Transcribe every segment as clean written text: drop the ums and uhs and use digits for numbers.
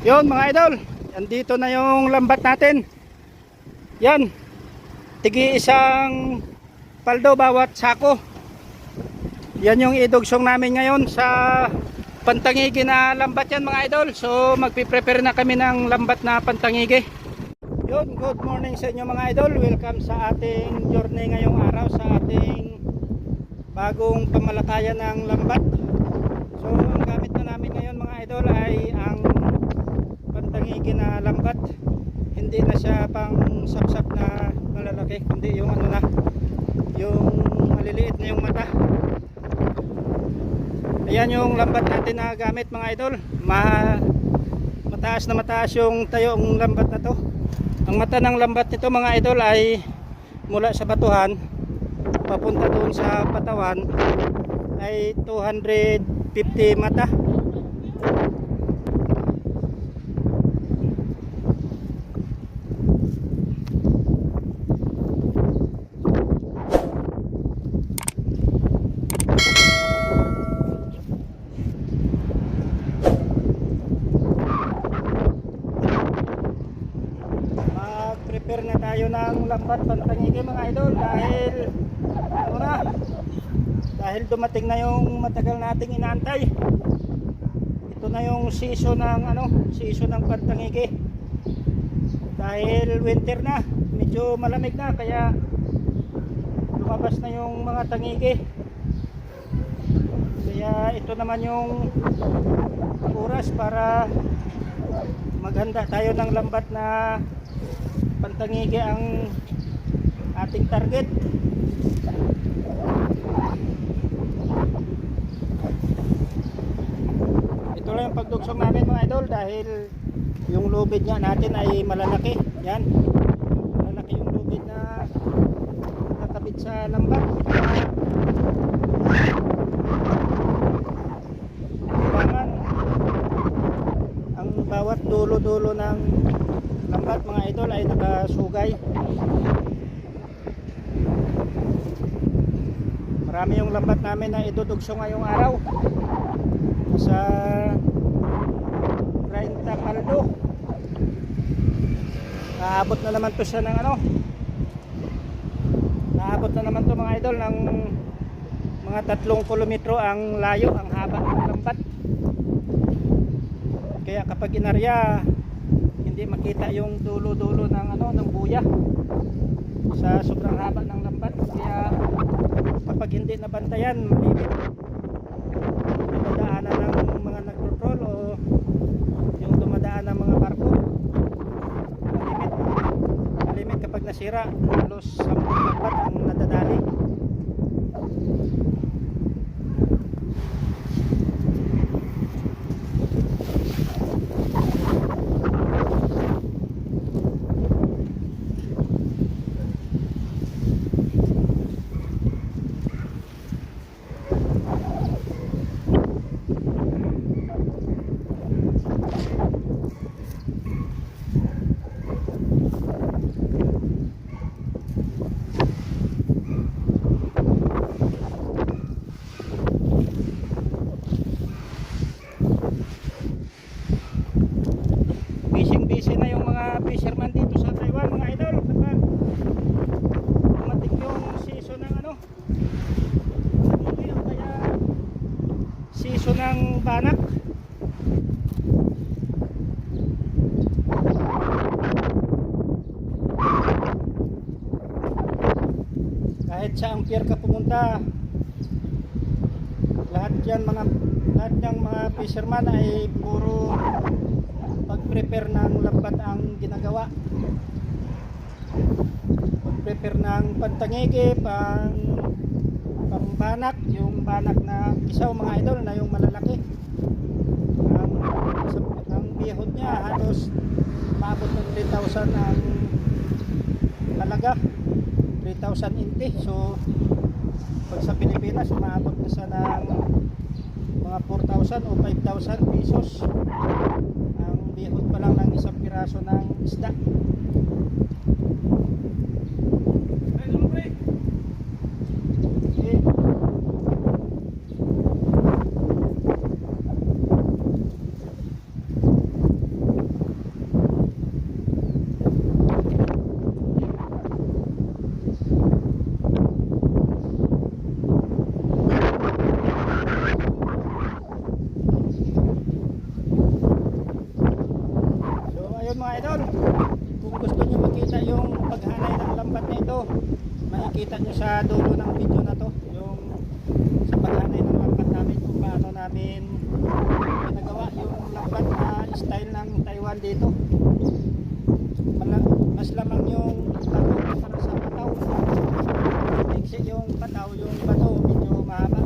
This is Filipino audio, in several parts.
Yun mga idol, andito na yung lambat natin. Yan, tigi isang paldo bawat sako. Yan yung idugsong namin ngayon sa pantangigi na lambat yan mga idol. So magpiprepare na kami ng lambat na pantangigi. Yun, good morning sa inyo mga idol. Welcome sa ating journey ngayong araw sa ating bagong pamalakayan ng lambat. So ang gamit na namin ngayon mga idol ay ang pantangigi na lambat. Hindi na siya pang sapsap na malalaki, kundi yung ano na, yung maliliit na yung mata. Ayan yung lambat natin na gamit mga idol. Mataas na mataas yung tayong lambat na to. Ang mata ng lambat nito mga idol ay mula sa batuhan papunta doon sa patawan ay 250 mata. Prepare na tayo ng lambat pantangigi mga idol dahil ano na, dahil dumating na yung matagal nating inaantay. Ito na yung season ng season ng pantangigi. Dahil winter na, medyo malamig na, kaya lumabas na yung mga tangigi. Kaya ito naman yung oras para maghanda tayo ng lambat na pantangigi ang ating target. Ito lang yung pagdugsong namin mga idol dahil yung lubid niya natin ay malalaki. Yan, malalaki yung lubid na nakabit sa lambat. Kailangan ang bawat dulo-dulo ng lambat mga idol ay nakasugay. Marami yung lambat namin na idudugso ngayong araw. Sa 30 paldo. Naabot na naman to siya ng naabot na naman to mga idol ng mga 3 kilometro ang layo, ang haba ng lambat. Kaya kapag inarya hindi makita yung dulo-dulo ng ng buya sa sobrang haba ng lambat. Kaya kapag hindi nabantayan, malimit dumadaanan ng mga nagpatrol o yung dumadaan ng mga barko, malimit kapag nasira, halos 10 lambat ang nadadali. Busy na yung mga fisherman dito sa Taiwan mga idol kapag dumating yung season ng hindi o kaya season ng banak. Kahit saang pier ka pumunta, lahat ng mga fisherman ay puro pag-prepare ng lambat ang ginagawa. Pag-prepare ng pantangigi, pang banak, yung banak na isaw mga idol na yung malalaki. Ang bihod niya halos maabot ng 3,000 ang halaga, 3,000 inti. So pag sa Pilipinas maabot na siya ng mga 4,000 o 5,000 pesos ang bihod pa lang ng isang piraso ng isda. ito, makikita nyo sa dulo ng video na to yung sa paghanay ng lambat namin kung paano namin ginagawa yung lambat na style ng Taiwan dito. Mas lamang yung bato para sa pataw,iksi yung pataw, yung bato medyo mahaba.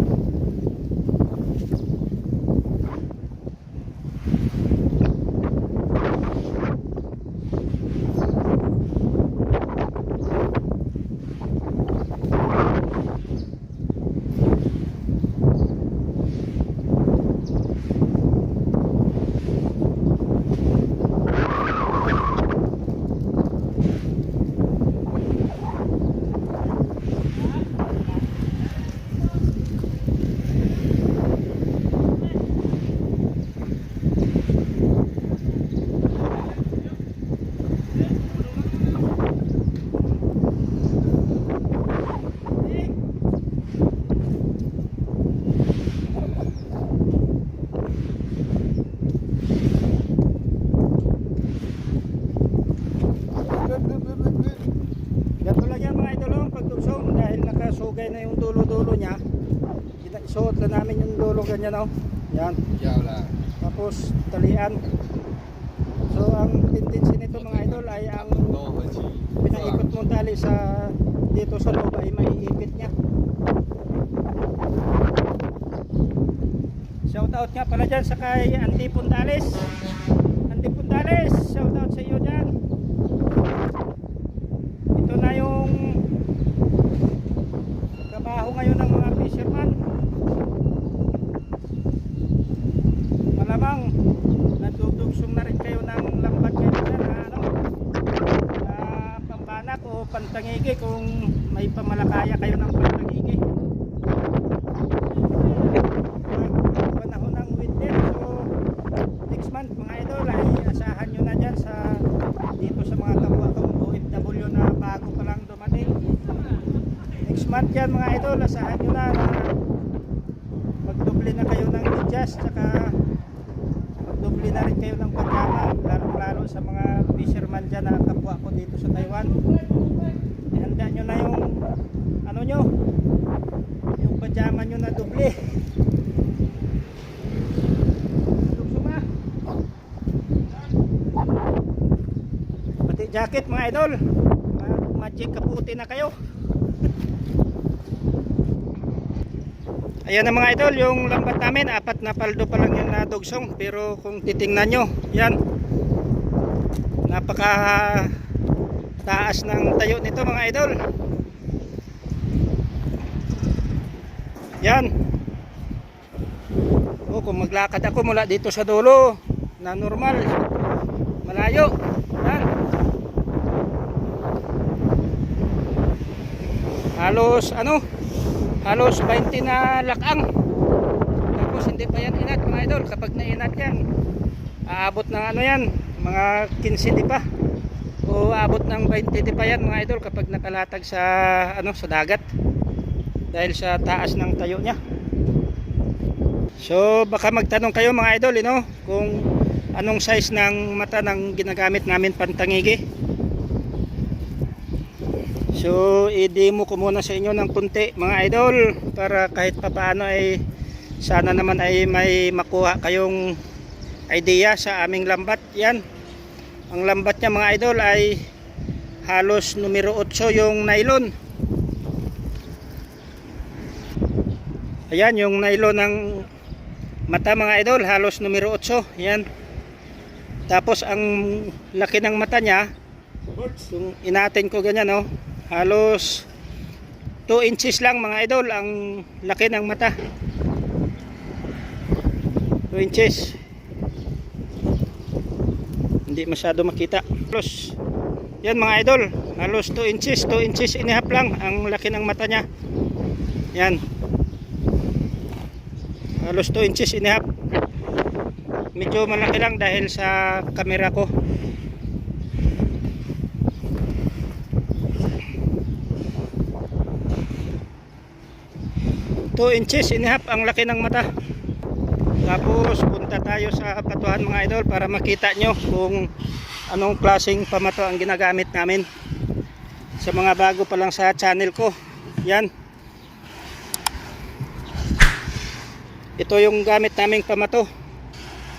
Ganito lang yan mga idol, pagdugsong dahil nakasugay na yung dulo-dulo niya. Isuot lang namin yung dulo ganyan, oh. Yan. Tapos talian. So ang tendency nito mga idol ay ang pinaikot mong tali sa dito sa loob ay maiipit niya. Shout out nga pala dyan sa kay Andy Puntales. Andy Puntales, shout out sa iyo dyan. Ito na yung trabaho ngayon ng mga fisherman. Malamang natutugsong na rin kayo ng lambat ngayon na ano, pambanak o pantangigi kung may pamalakaya kayo ng pantangigi. Panahon ng winter, so next month mga idol ay asahan nyo na dyan sa dito sa mga kapwa kong OFW na bago pa lang dumating. Next month yan mga idol, asahan nyo na magdoble na kayo ng medyas, tsaka magdoble na rin kayo ng pajama, lalo sa mga fisherman dyan na kapwa ko dito sa Taiwan. Ihanda nyo na yung ano nyo, yung pajama nyo na doble. Pati jacket mga idol, magic kaputi na kayo. Ayan na mga idol, yung lambat namin, 4 na paldo pa lang yung nadugsong. Pero kung titingnan nyo, yan, napaka taas ng tayo nito mga idol. Yan. O, kung maglakad ako mula dito sa dulo na normal, malayo. Yan. Halos 20 na lakang. Tapos hindi pa yan inat mga idol. Kapag nainat yan, aabot ng ano yan, mga 15 di pa, o aabot ng 20 di pa yan mga idol kapag nakalatag sa ano, sa dagat, dahil sa taas ng tayo niya. So baka magtanong kayo mga idol, kung anong size ng mata ng ginagamit namin pantangigi. So i-demo ko muna sa inyo ng kunti mga idol, para kahit papaano ay sana naman ay may makuha kayong idea sa aming lambat. Yan, ang lambat niya mga idol ay halos numero 8 yung nylon. Ayan yung nylon ng mata mga idol, halos numero 8. Yan. Tapos ang laki ng mata niya, kung inatin ko ganyan, halos 2 inches lang mga idol ang laki ng mata. 2 inches. Hindi masyado makita. Halos, yan mga idol, halos 2 inches and a half lang ang laki ng mata niya. Yan. Halos 2 inches and a half. Medyo malaki lang dahil sa camera ko. 2 inches and a half ang laki ng mata. Tapos punta tayo sa patuhan mga idol para makita nyo kung anong klaseng pamato ang ginagamit namin. Sa mga bago pa lang sa channel ko, yan. Ito yung gamit naming pamato.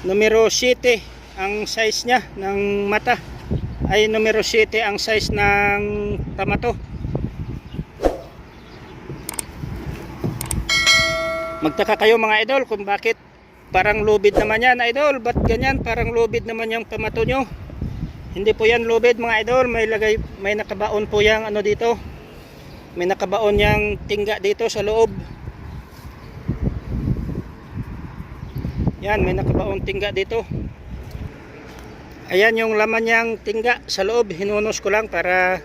Numero 7 ang size niya ng mata. Ay numero 7 ang size ng pamato. Magtaka kayo mga idol kung bakit parang lubid naman yan idol. Ba't ganyan? Parang lubid naman yung pamato nyo. Hindi po yan lubid mga idol. May nakabaon po yung ano dito. May nakabaon yung tingga dito sa loob. Yan, may nakabaon tingga dito. Ayan yung laman niyang tingga sa loob. Hinunos ko lang para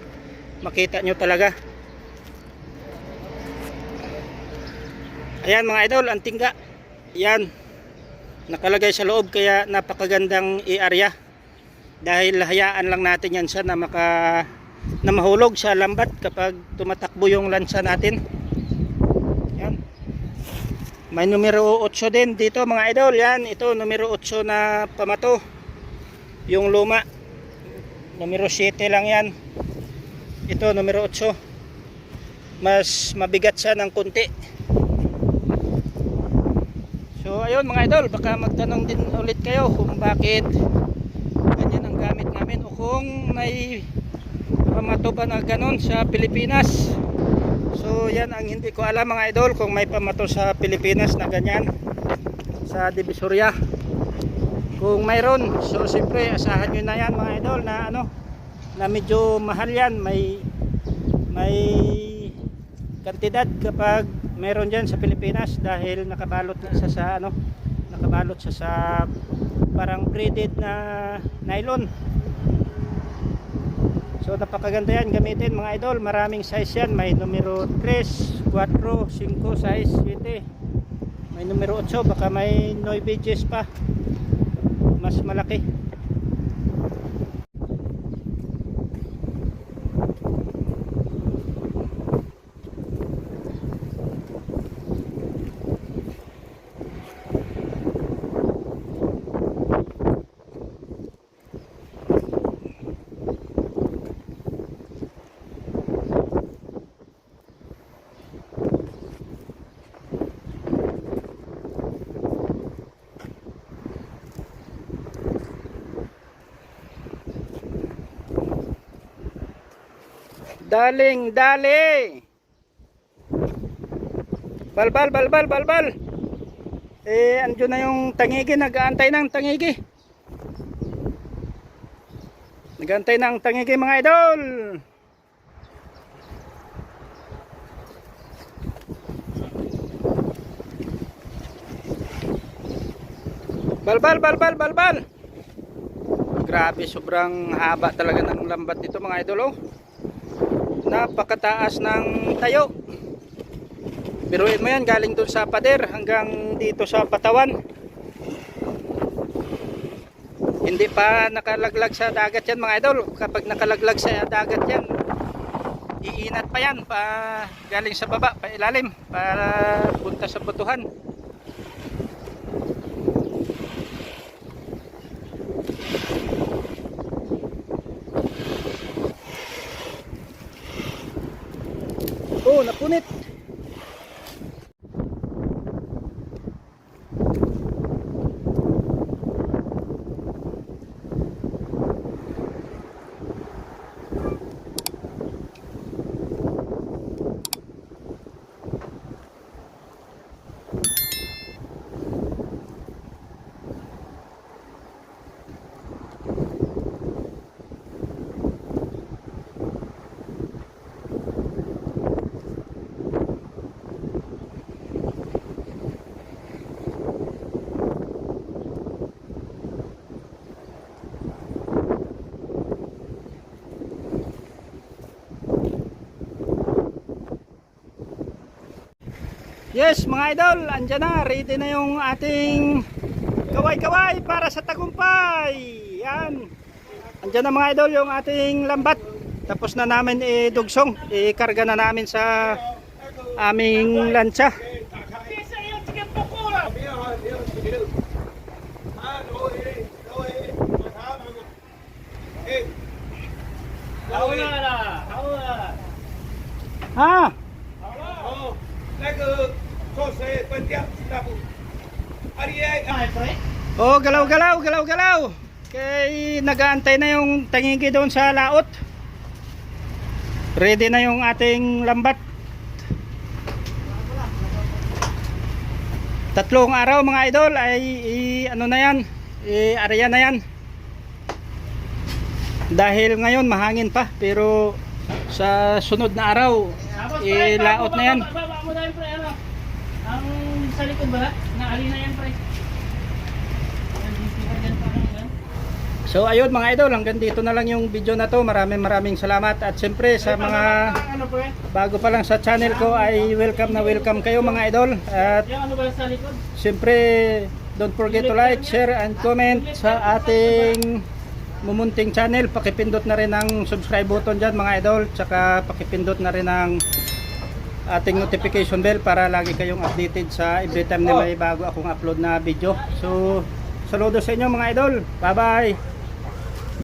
makita nyo talaga. Ayan mga idol, ang tingga. Yan, nakalagay sa loob kaya napakagandang i-area. Dahil hayaan lang natin yan siya na mahulog sa lambat kapag tumatakbo yung lansa natin. Yan. May numero 8 din dito mga idol. Yan, ito numero 8 na pamato. Yung luma. Numero 7 lang yan. Ito numero 8. Mas mabigat siya ng kunti. So ayun mga idol, baka magtanong din ulit kayo kung bakit ganyan ang gamit namin o kung may pamato ba na ganon sa Pilipinas. So yan ang hindi ko alam mga idol, kung may pamato sa Pilipinas na ganyan sa Divisoria. Kung mayroon, so siyempre asahan nyo na yan mga idol na ano, na medyo mahal yan. May kantidad kapag mayroon dyan sa Pilipinas dahil nakabalot na siya sa ano, nakabalot siya sa parang braided na nylon. So napakaganda yan gamitin mga idol. Maraming size yan. May numero 3, 4, 5 size 7. May numero 8. Baka may 9 pages pa. Mas malaki. Daling dali. Balbal. Andun na yung tangigi, nag-aantay ng tangigi. Nag-aantay ng tangigi mga idol. Balbal. Grabe, sobrang haba talaga ng lambat dito mga idol oh. Napakataas ng tayo. Biruin mo yan, galing dun sa pader hanggang dito sa patawan. Hindi pa nakalaglag sa dagat yan mga idol. Kapag nakalaglag sa dagat yan, iinat pa yan pa galing sa baba, pa ilalim para punta sa butuhan. Oh, napunit. Yes mga idol, andyan na, ready na yung ating kaway-kaway para sa tagumpay. Yan, andyan na mga idol yung ating lambat. Tapos na namin idugsong, ikarga na namin sa aming lancha. Haula na. Haula. Ha? Oh, nag-sose, pantiyak, sinapo. Ariyay, Ay, pre. Oh, galaw. Kay nag-aantay na yung tangingi doon sa laot. Ready na yung ating lambat. 3 araw mga idol ay ano na yan, area na yan. Dahil ngayon mahangin pa, pero sa sunod na araw Tapos, pre, laot na yan. Baba mo dahil, pre, ano? Ang sa likod ba? Naali na yan, pre. Yan, sticker dyan pa, ano, yan. So ayun mga idol, hanggang dito na lang yung video na to. Maraming salamat. At siyempre sa mga Ano, pre? bago pa lang sa channel ko ay welcome kayo mga idol. At Yung ano ba sa likod? siyempre don't forget to like, share and comment sa ating mumunting channel. Pakipindot na rin ang subscribe button dyan mga idol. Tsaka pakipindot na rin ang ating notification bell para lagi kayong updated sa every time na may bago akong upload na video. So saludo sa inyo mga idol. Bye bye.